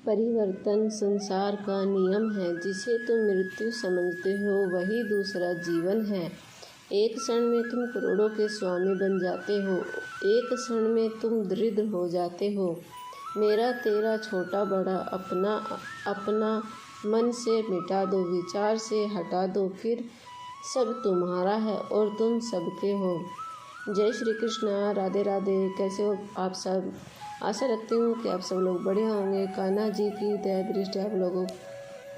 परिवर्तन संसार का नियम है। जिसे तुम मृत्यु समझते हो वही दूसरा जीवन है। एक क्षण में तुम करोड़ों के स्वामी बन जाते हो, एक क्षण में तुम दरिद्र हो जाते हो। मेरा तेरा छोटा बड़ा अपना अपना मन से मिटा दो, विचार से हटा दो, फिर सब तुम्हारा है और तुम सबके हो। जय श्री कृष्णा। राधे राधे। कैसे हो आप सब? आशा रखती हूँ कि आप सब लोग बढ़िया होंगे। कान्हा जी की दया दृष्टि आप लोगों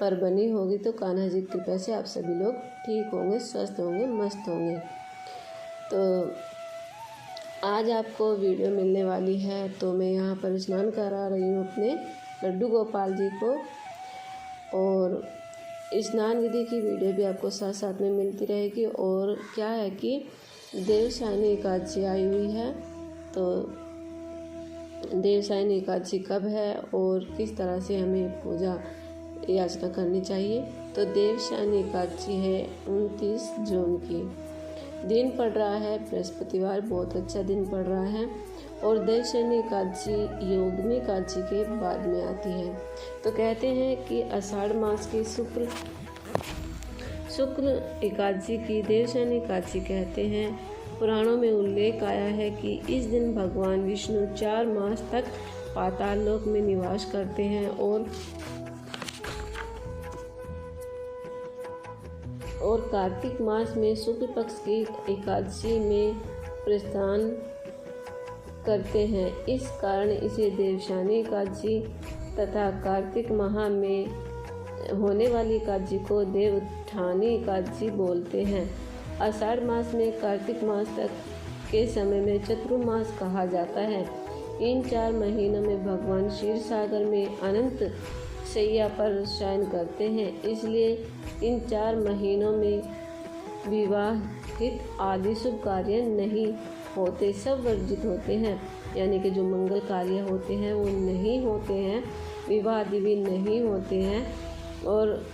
पर बनी होगी तो कान्हा जी की कृपा से आप सभी लोग ठीक होंगे, स्वस्थ होंगे, मस्त होंगे। तो आज आपको वीडियो मिलने वाली है। तो मैं यहाँ पर स्नान करा रही हूँ अपने लड्डू गोपाल जी को, और स्नान विधि की वीडियो भी आपको साथ साथ में मिलती रहेगी। और क्या है कि देवशानी एकादशी आई हुई है, तो देवशानी एकादशी कब है और किस तरह से हमें पूजा याचना करनी चाहिए। तो देवशानी एकादशी है 29 जून की। दिन पड़ रहा है बृहस्पतिवार, बहुत अच्छा दिन पड़ रहा है। और देवशानी एकादशी योगिनी एकादशी के बाद में आती है। तो कहते हैं कि आषाढ़ मास की शुक्ल एकादशी की देवशानी एकादशी कहते हैं। पुराणों में उल्लेख आया है कि इस दिन भगवान विष्णु 4 मास तक पाताल लोक में निवास करते हैं और कार्तिक मास में शुक्ल पक्ष की एकादशी में प्रस्थान करते हैं। इस कारण इसे देवशानी एकादशी तथा कार्तिक माह में होने वाली एकादशी को देवउत्थानी एकादशी बोलते हैं। आषाढ़ मास में कार्तिक मास तक के समय में चतुर्मास कहा जाता है। इन 4 महीनों में भगवान क्षीर सागर में अनंत शैया पर शयन करते हैं, इसलिए इन 4 महीनों में विवाहित आदि शुभ कार्य नहीं होते, सब वर्जित होते हैं। यानी कि जो मंगल कार्य होते हैं वो नहीं होते हैं, विवाह आदि भी नहीं होते हैं, और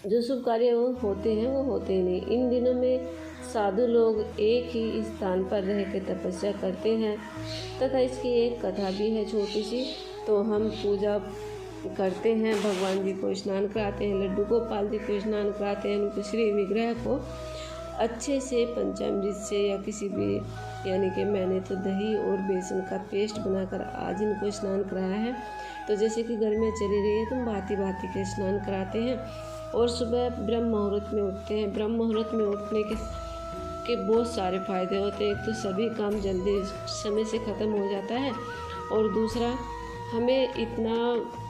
जो शुभ कार्य वो होते हैं वो होते नहीं। इन दिनों में साधु लोग एक ही स्थान पर रह के तपस्या करते हैं तथा इसकी एक कथा भी है छोटी सी। तो हम पूजा करते हैं, भगवान जी को स्नान कराते हैं, लड्डू गोपाल जी को स्नान कराते हैं, उनके श्री विग्रह को अच्छे से पंचामृत से या किसी भी, यानी कि मैंने तो दही और बेसन का पेस्ट बनाकर आज इनको स्नान कराया है। तो जैसे कि गर्मियाँ चली रही है तो भांति भांति के स्नान कराते हैं। और सुबह ब्रह्म मुहूर्त में उठते हैं। ब्रह्म मुहूर्त में उठने के बहुत सारे फायदे होते हैं। एक तो सभी काम जल्दी समय से ख़त्म हो जाता है, और दूसरा हमें इतना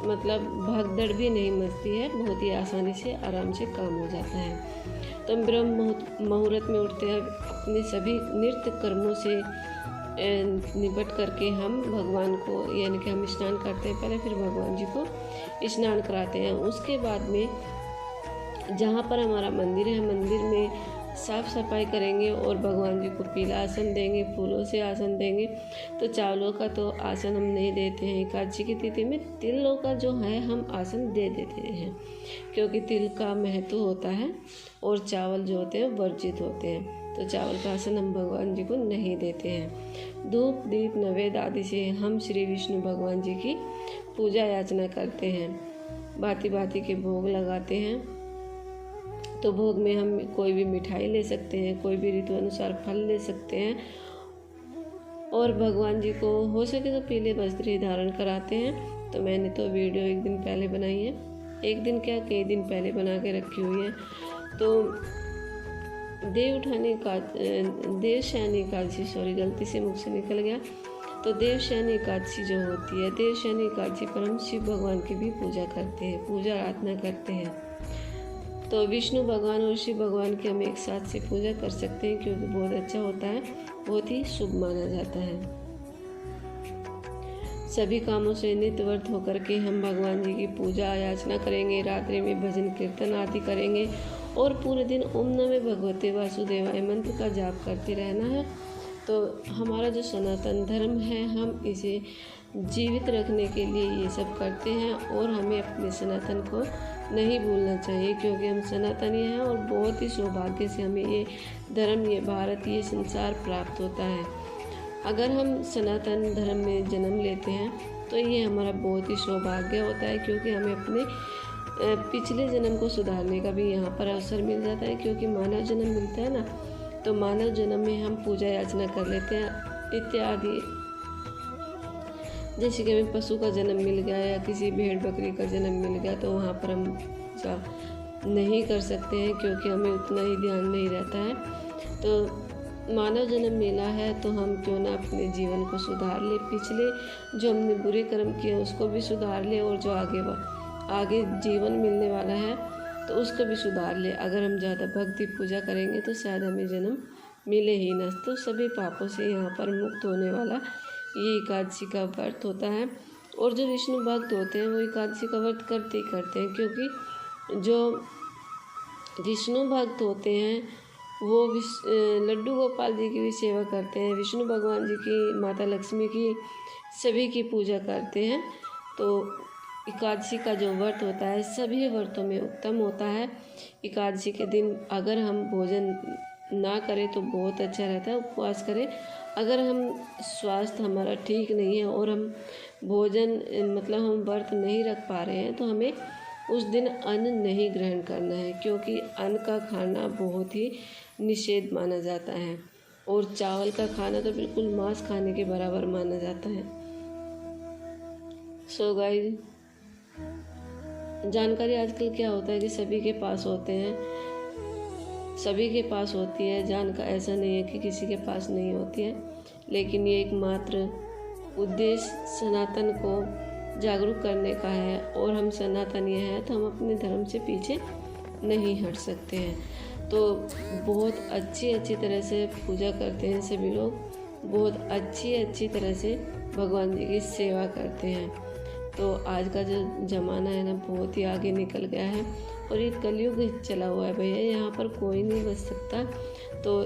भगदड़ भी नहीं मचती है, बहुत ही आसानी से आराम से काम हो जाता है। तो हम ब्रह्म मुहूर्त में उठते हैं, अपने सभी नित्य कर्मों से निपट करके हम भगवान को, यानी कि हम स्नान करते हैं पहले, फिर भगवान जी को स्नान कराते हैं। उसके बाद में जहाँ पर हमारा मंदिर है, मंदिर में साफ़ सफाई करेंगे और भगवान जी को पीला आसन देंगे, फूलों से आसन देंगे। तो चावलों का तो आसन हम नहीं देते हैं। एकादशी की तिथि में तिलों का जो है हम आसन दे देते हैं, क्योंकि तिल का महत्व होता है और चावल जो होते हैं वर्जित होते हैं। तो चावल का आसन हम भगवान जी को नहीं देते हैं। धूप दीप नैवेद्य आदि से हम श्री विष्णु भगवान जी की पूजा याचना करते हैं। भांति भांति के भोग लगाते हैं। तो भोग में हम कोई भी मिठाई ले सकते हैं, कोई भी ऋतु अनुसार फल ले सकते हैं, और भगवान जी को हो सके तो पीले वस्त्र ही धारण कराते हैं। तो मैंने तो वीडियो एक दिन पहले बनाई है, एक दिन क्या कई दिन पहले बना के रखी हुई है। तो देवशानी एकादशी, गलती से मुख से निकल गया। तो देवशानी एकादशी जो होती है, देवशानी एकादशी पर हम शिव भगवान की भी पूजा करते हैं, पूजा आराधना करते हैं। तो विष्णु भगवान और शिव भगवान की हम एक साथ से पूजा कर सकते हैं, क्योंकि बहुत अच्छा होता है, बहुत ही शुभ माना जाता है। सभी कामों से नित्यवर्त होकर के हम भगवान जी की पूजा याचना करेंगे। रात्रि में भजन कीर्तन आदि करेंगे और पूरे दिन ओम नमः भगवते वासुदेवाय मंत्र का जाप करते रहना है। तो हमारा जो सनातन धर्म है, हम इसे जीवित रखने के लिए ये सब करते हैं, और हमें अपने सनातन को नहीं भूलना चाहिए, क्योंकि हम सनातनी हैं और बहुत ही सौभाग्य से हमें ये धर्म, ये भारत, ये संसार प्राप्त होता है। अगर हम सनातन धर्म में जन्म लेते हैं तो ये हमारा बहुत ही सौभाग्य होता है, क्योंकि हमें अपने पिछले जन्म को सुधारने का भी यहाँ पर अवसर मिल जाता है। क्योंकि मानव जन्म मिलता है ना, तो मानव जन्म में हम पूजा याचना कर लेते हैं इत्यादि। जैसे कि हमें पशु का जन्म मिल गया या किसी भेड़ बकरी का जन्म मिल गया, तो वहाँ पर हम पूजा नहीं कर सकते हैं, क्योंकि हमें उतना ही ध्यान नहीं रहता है। तो मानव जन्म मिला है तो हम क्यों ना अपने जीवन को सुधार ले, पिछले जो हमने बुरे कर्म किए उसको भी सुधार ले, और जो आगे जीवन मिलने वाला है तो उसको भी सुधार ले। अगर हम ज़्यादा भक्ति पूजा करेंगे तो शायद हमें जन्म मिले ही न। तो सभी पापों से यहाँ पर मुक्त होने वाला ये एकादशी का व्रत होता है। और जो विष्णु भक्त होते हैं वो एकादशी का व्रत करते ही करते हैं, क्योंकि जो विष्णु भक्त होते हैं वो लड्डू गोपाल जी की भी सेवा करते हैं, विष्णु भगवान जी की, माता लक्ष्मी की, सभी की पूजा करते हैं। तो एकादशी का जो व्रत होता है सभी व्रतों में उत्तम होता है। एकादशी के दिन अगर हम भोजन ना करें तो बहुत अच्छा रहता है, उपवास करें। अगर हम स्वास्थ्य हमारा ठीक नहीं है और हम भोजन मतलब हम व्रत नहीं रख पा रहे हैं, तो हमें उस दिन अन्न नहीं ग्रहण करना है, क्योंकि अन्न का खाना बहुत ही निषेध माना जाता है। और चावल का खाना तो बिल्कुल मांस खाने के बराबर माना जाता है। सो गाइस, जानकारी आजकल क्या होता है कि सभी के पास होते हैं, सभी के पास होती है जानकारी। ऐसा नहीं है कि किसी के पास नहीं होती है, लेकिन ये एकमात्र उद्देश्य सनातन को जागरूक करने का है। और हम सनातनीय हैं तो हम अपने धर्म से पीछे नहीं हट सकते हैं। तो बहुत अच्छी तरह से पूजा करते हैं सभी लोग, बहुत अच्छी तरह से भगवान जी की सेवा करते हैं। तो आज का जो ज़माना है ना बहुत ही आगे निकल गया है, और ये कलयुग चला हुआ है भैया, यहाँ पर कोई नहीं बच सकता। तो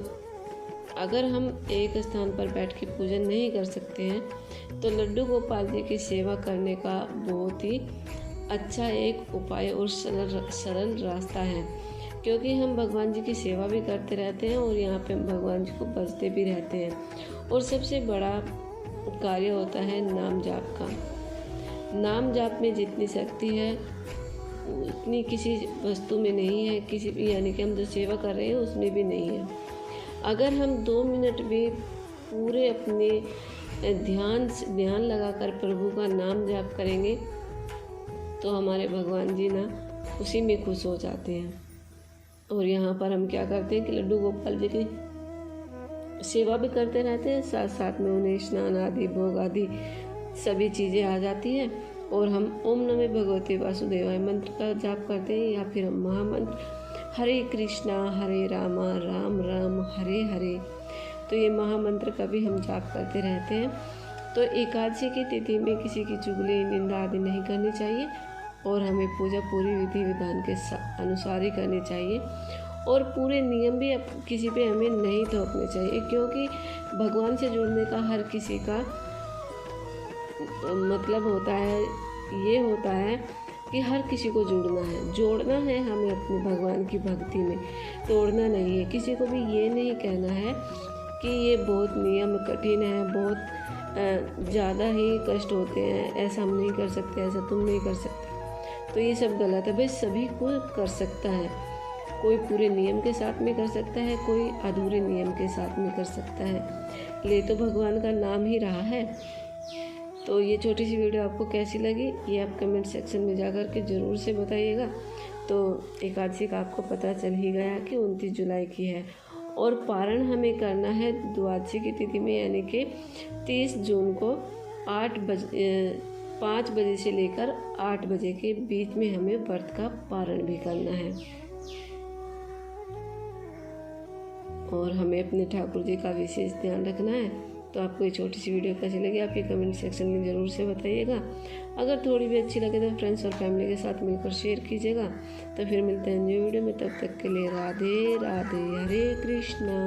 अगर हम एक स्थान पर बैठ के पूजन नहीं कर सकते हैं तो लड्डू गोपाल जी की सेवा करने का बहुत ही अच्छा एक उपाय और सरल रास्ता है। क्योंकि हम भगवान जी की सेवा भी करते रहते हैं और यहाँ पे हम भगवान जी को भजते भी रहते हैं। और सबसे बड़ा कार्य होता है नाम जाप का। नाम जाप में जितनी शक्ति है उतनी किसी वस्तु में नहीं है, किसी भी, यानी कि हम जो सेवा कर रहे हैं उसमें भी नहीं है। अगर हम 2 मिनट भी पूरे अपने ध्यान लगाकर प्रभु का नाम जाप करेंगे तो हमारे भगवान जी ना उसी में खुश हो जाते हैं। और यहाँ पर हम क्या करते हैं कि लड्डू गोपाल जी की सेवा भी करते रहते हैं, साथ साथ में उन्हें स्नान आदि भोग आदि सभी चीज़ें आ जाती हैं। और हम ओम नमः भगवते वासुदेवाय मंत्र का जाप करते हैं, या फिर हम महामंत्र हरे कृष्णा हरे रामा राम राम हरे हरे, तो ये महामंत्र का भी हम जाप करते रहते हैं। तो एकादशी की तिथि में किसी की चुगली निंदा आदि नहीं करनी चाहिए, और हमें पूजा पूरी विधि विधान के अनुसार ही करनी चाहिए। और पूरे नियम भी किसी पे हमें नहीं थोपने चाहिए, क्योंकि भगवान से जुड़ने का हर किसी का मतलब होता है, ये होता है कि हर किसी को जोड़ना है हमें अपने भगवान की भक्ति में, तोड़ना नहीं है। किसी को भी ये नहीं कहना है कि ये बहुत नियम कठिन है, बहुत ज़्यादा ही कष्ट होते हैं, ऐसा हम नहीं कर सकते, ऐसा तुम नहीं कर सकते, तो ये सब गलत है। भाई सभी को कर सकता है, कोई पूरे नियम के साथ में कर सकता है, कोई अधूरे नियम के साथ में कर सकता है, ले तो भगवान का नाम ही रहा है। तो ये छोटी सी वीडियो आपको कैसी लगी ये आप कमेंट सेक्शन में जाकर के ज़रूर से बताइएगा। तो एकादशी का आपको पता चल ही गया कि 29 जुलाई की है, और पारण हमें करना है द्वादशी की तिथि में, यानी कि 30 जून को 5 बजे से लेकर 8 बजे के बीच में हमें व्रत का पारण भी करना है। और हमें अपने ठाकुर जी का विशेष ध्यान रखना है। तो आपको ये छोटी सी वीडियो कैसी लगी आप ये कमेंट सेक्शन में ज़रूर से बताइएगा। अगर थोड़ी भी अच्छी लगे तो फ्रेंड्स और फैमिली के साथ मिलकर शेयर कीजिएगा। तो फिर मिलते हैं न्यू वीडियो में, तब तक के लिए राधे राधे, हरे कृष्णा।